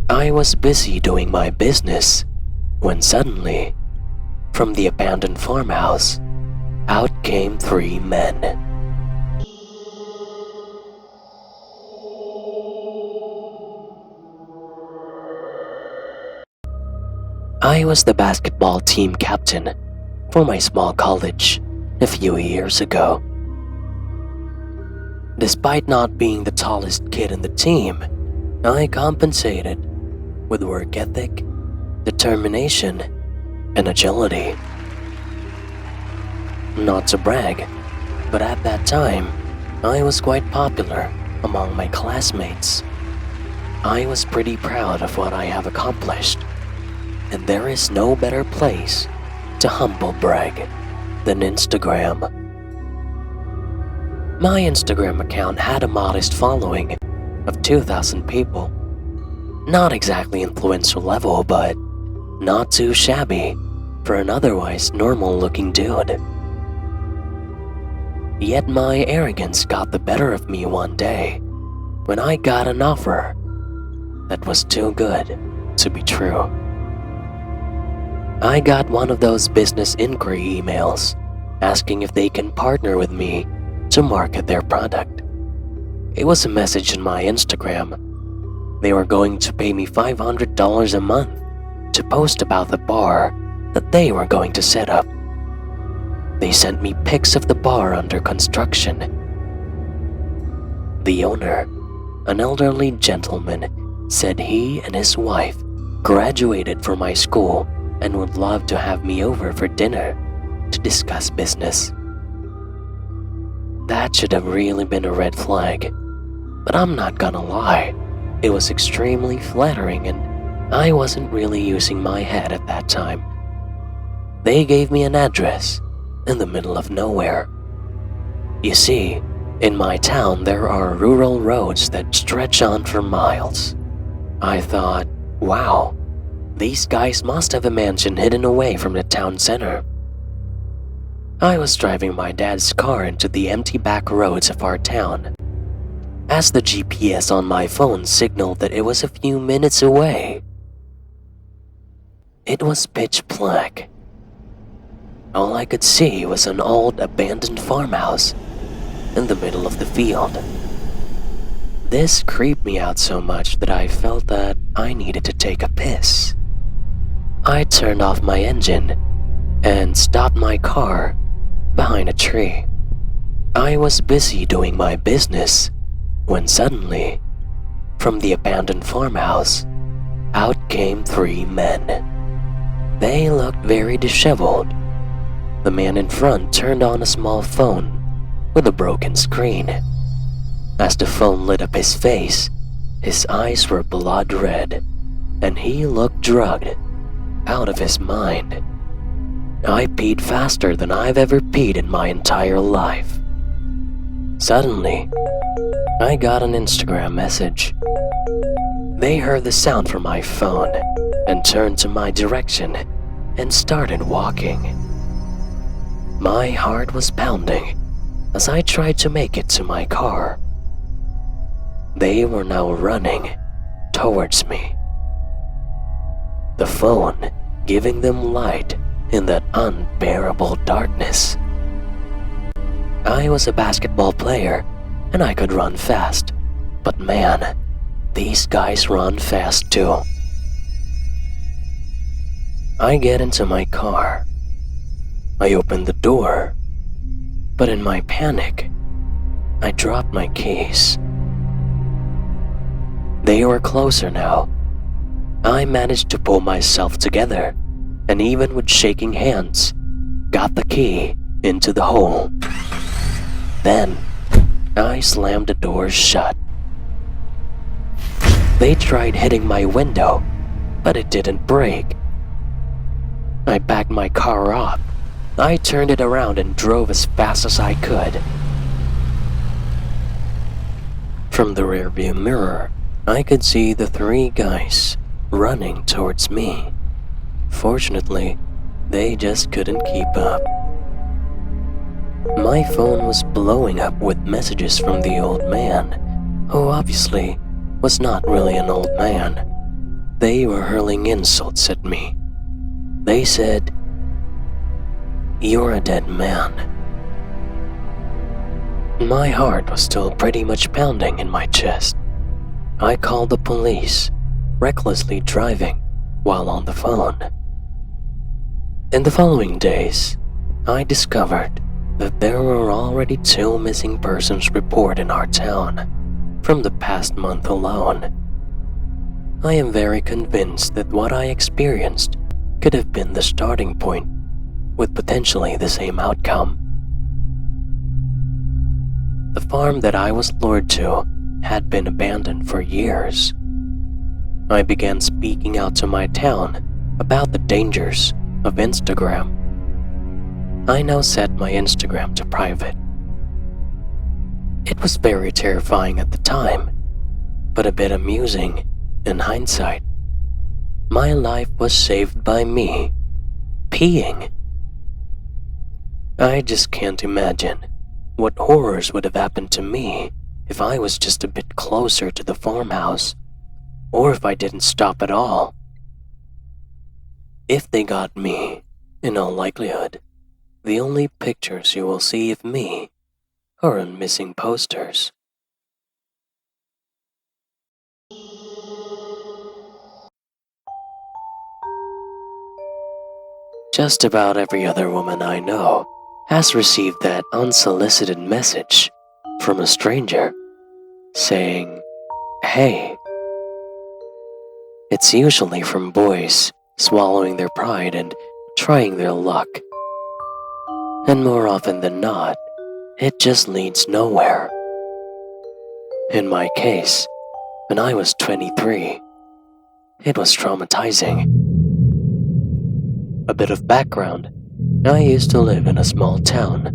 I was busy doing my business when suddenly, from the abandoned farmhouse, out came 3 men. I was the basketball team captain for my small college a few years ago. Despite not being the tallest kid in the team, I compensated with work ethic, determination, and agility. Not to brag, but at that time, I was quite popular among my classmates. I was pretty proud of what I have accomplished, and there is no better place to humble brag than Instagram. My Instagram account had a modest following of 2,000 people. Not exactly influencer level, but not too shabby for an otherwise normal-looking dude. Yet my arrogance got the better of me one day when I got an offer that was too good to be true. I got one of those business inquiry emails asking if they can partner with me to market their product. It was a message in my Instagram. They were going to pay me $500 a month to post about the bar that they were going to set up. They sent me pics of the bar under construction. The owner, an elderly gentleman, said he and his wife graduated from my school and would love to have me over for dinner to discuss business. That should have really been a red flag, but I'm not gonna lie, it was extremely flattering and I wasn't really using my head at that time. They gave me an address in the middle of nowhere. You see, in my town there are rural roads that stretch on for miles. I thought, wow, these guys must have a mansion hidden away from the town center. I was driving my dad's car into the empty back roads of our town, as the GPS on my phone signaled that it was a few minutes away. It was pitch black. All I could see was an old abandoned farmhouse in the middle of the field. This creeped me out so much that I felt that I needed to take a piss. I turned off my engine and stopped my car behind a tree. I was busy doing my business when suddenly, from the abandoned farmhouse, out came 3 men. They looked very disheveled. The man in front turned on a small phone with a broken screen. As the phone lit up his face, his eyes were blood red, and he looked drugged out of his mind. I peed faster than I've ever peed in my entire life. Suddenly, I got an Instagram message. They heard the sound from my phone and turned to my direction and started walking. My heart was pounding as I tried to make it to my car. They were now running towards me, the phone giving them light in that unbearable darkness. I was a basketball player and I could run fast, but man, these guys run fast too. I get into my car. I open the door, but in my panic, I dropped my keys. They were closer now. I managed to pull myself together, and even with shaking hands, got the key into the hole. Then, I slammed the doors shut. They tried hitting my window, but it didn't break. I backed my car up. I turned it around and drove as fast as I could. From the rearview mirror, I could see the 3 guys running towards me. Fortunately, they just couldn't keep up. My phone was blowing up with messages from the old man, who obviously was not really an old man. they were hurling insults at me. They said, "You're a dead man." My heart was still pretty much pounding in my chest. I called the police, recklessly driving while on the phone. In the following days, I discovered that there were already 2 missing persons reported in our town from the past month alone. I am very convinced that what I experienced could have been the starting point, with potentially the same outcome. The farm that I was lured to had been abandoned for years. I began speaking out to my town about the dangers of Instagram. I now set my Instagram to private. It was very terrifying at the time, but a bit amusing in hindsight. My life was saved by me peeing. I just can't imagine what horrors would have happened to me if I was just a bit closer to the farmhouse, or if I didn't stop at all. If they got me, in all likelihood, the only pictures you will see of me are on missing posters. Just about every other woman I know has received that unsolicited message from a stranger saying, "Hey." It's usually from boys swallowing their pride and trying their luck. And more often than not, it just leads nowhere. In my case, when I was 23, it was traumatizing. A bit of background: I used to live in a small town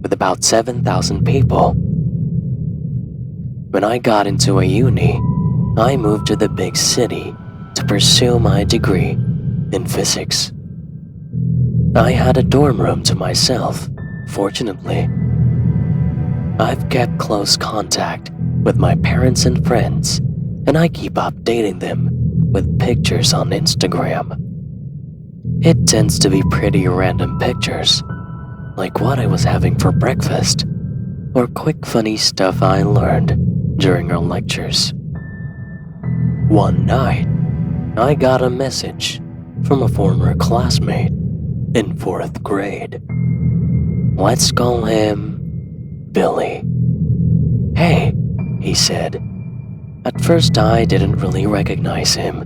with about 7,000 people. When I got into a uni, I moved to the big city to pursue my degree in physics. I had a dorm room to myself, fortunately. I've kept close contact with my parents and friends, and I keep updating them with pictures on Instagram. It tends to be pretty random pictures, like what I was having for breakfast, or quick funny stuff I learned during our lectures. One night, I got a message from a former classmate in 4th grade. Let's call him Billy. "Hey," he said. At first I didn't really recognize him.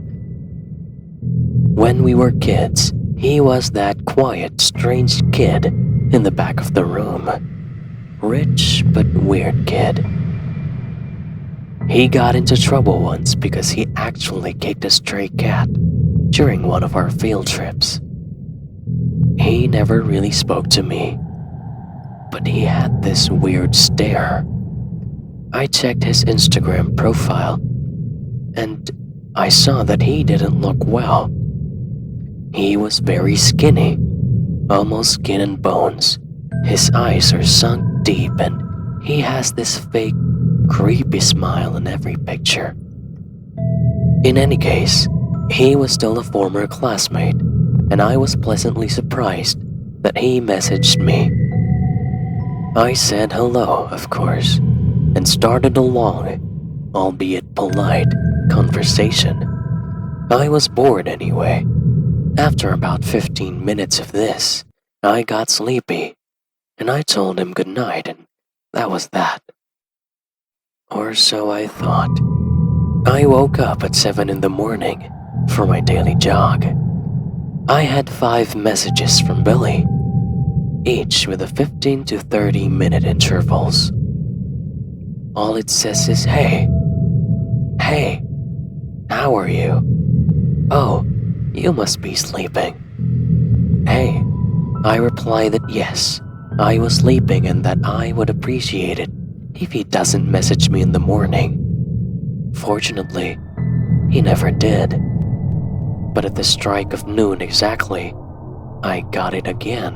When we were kids, he was that quiet, strange kid in the back of the room. Rich but weird kid. He got into trouble once because he actually kicked a stray cat during one of our field trips. He never really spoke to me, but he had this weird stare. I checked his Instagram profile, and I saw that he didn't look well. He was very skinny, almost skin and bones. His eyes are sunk deep, and he has this fake, creepy smile in every picture. In any case, he was still a former classmate, and I was pleasantly surprised that he messaged me. I said hello, of course, and started a long, albeit polite, conversation. I was bored anyway. After about 15 minutes of this, I got sleepy, and I told him goodnight, and that was that. Or so I thought. I woke up at 7 in the morning for my daily jog. I had 5 messages from Billy, each with a 15 to 30 minute intervals. All it says is, "Hey. Hey. How are you? Oh, you must be sleeping." Hey. I reply that yes, I was sleeping and that I would appreciate it if he doesn't message me in the morning. Fortunately, he never did. But at the strike of noon exactly, I got it again.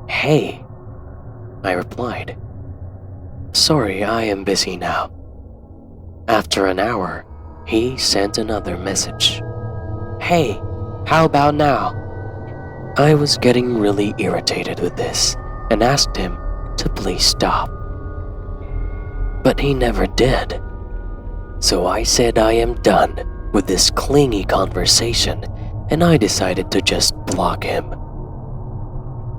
"Hey," I replied. "Sorry, I am busy now." After an hour, He sent another message. Hey, how about now? I was getting really irritated with this and asked him to please stop. But he never did. So I said I am done with this clingy conversation and I decided to just block him.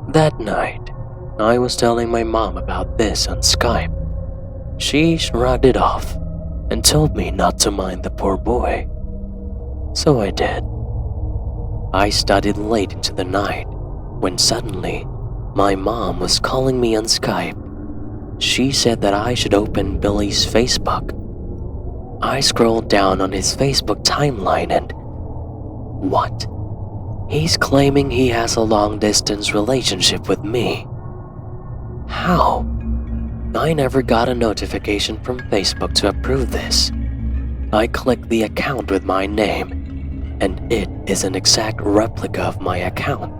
That night, I was telling my mom about this on Skype. She shrugged it off and told me not to mind the poor boy. So I did. I studied late into the night when suddenly my mom was calling me on Skype. She said that I should open Billy's Facebook. I scrolled down on his Facebook timeline and what? He's claiming he has a long-distance relationship with me. How? I never got a notification from Facebook to approve this. I clicked the account with my name, and it is an exact replica of my account.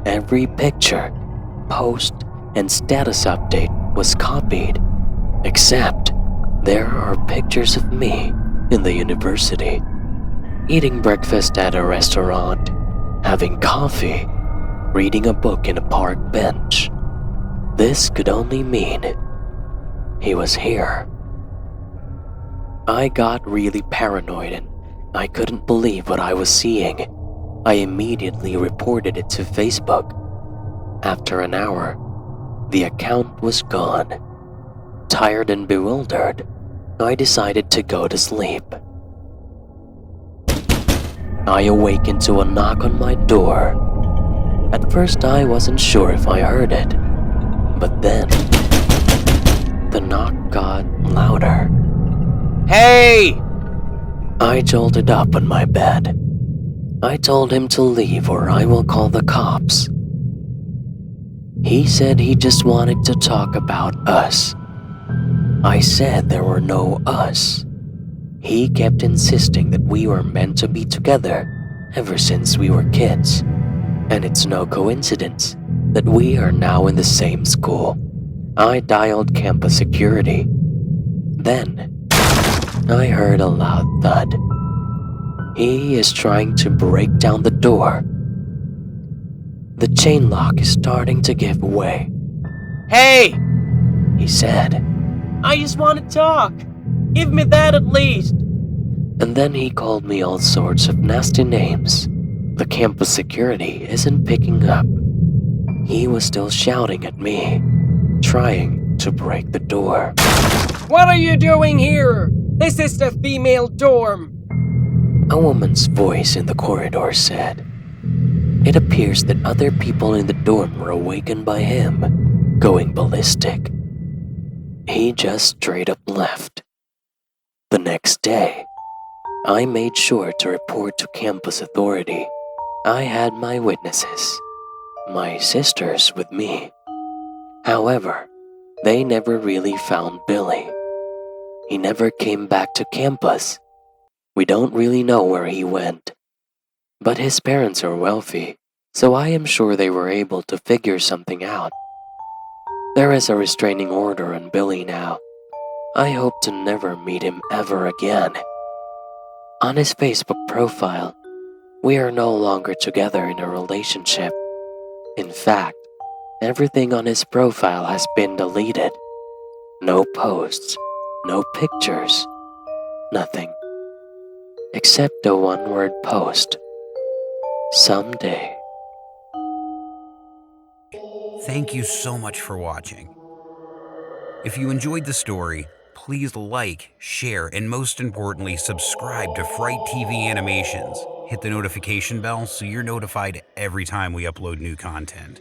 Every picture, post, and status update was copied, except there are pictures of me in the university, eating breakfast at a restaurant, having coffee, reading a book in a park bench. This could only mean he was here. I got really paranoid and I couldn't believe what I was seeing. I immediately reported it to Facebook. After an hour, the account was gone. Tired and bewildered, I decided to go to sleep. I awakened to a knock on my door. At first I wasn't sure if I heard it, but then the knock got louder. Hey! I jolted up on my bed. I told him to leave or I will call the cops. He said he just wanted to talk about us. I said there were no us. He kept insisting that we were meant to be together ever since we were kids, and it's no coincidence that we are now in the same school. I dialed campus security. Then, I heard a loud thud. He is trying to break down the door. The chain lock is starting to give way. Hey! He said. I just want to talk. Give me that at least. And then he called me all sorts of nasty names. The campus security isn't picking up. He was still shouting at me, trying to break the door. What are you doing here? This is the female dorm. A woman's voice in the corridor said. It appears that other people in the dorm were awakened by him, going ballistic. He just straight up left. The next day, I made sure to report to campus authority. I had my witnesses, my sisters with me. However, they never really found Billy. He never came back to campus. We don't really know where he went. But his parents are wealthy, so I am sure they were able to figure something out. There is a restraining order on Billy now. I hope to never meet him ever again. On his Facebook profile, we are no longer together in a relationship. In fact, everything on his profile has been deleted. No posts, no pictures, nothing. Except a one-word post. Someday. Thank you so much for watching. If you enjoyed the story, please like, share, and most importantly, subscribe to Fright TV Animations. Hit the notification bell so you're notified every time we upload new content.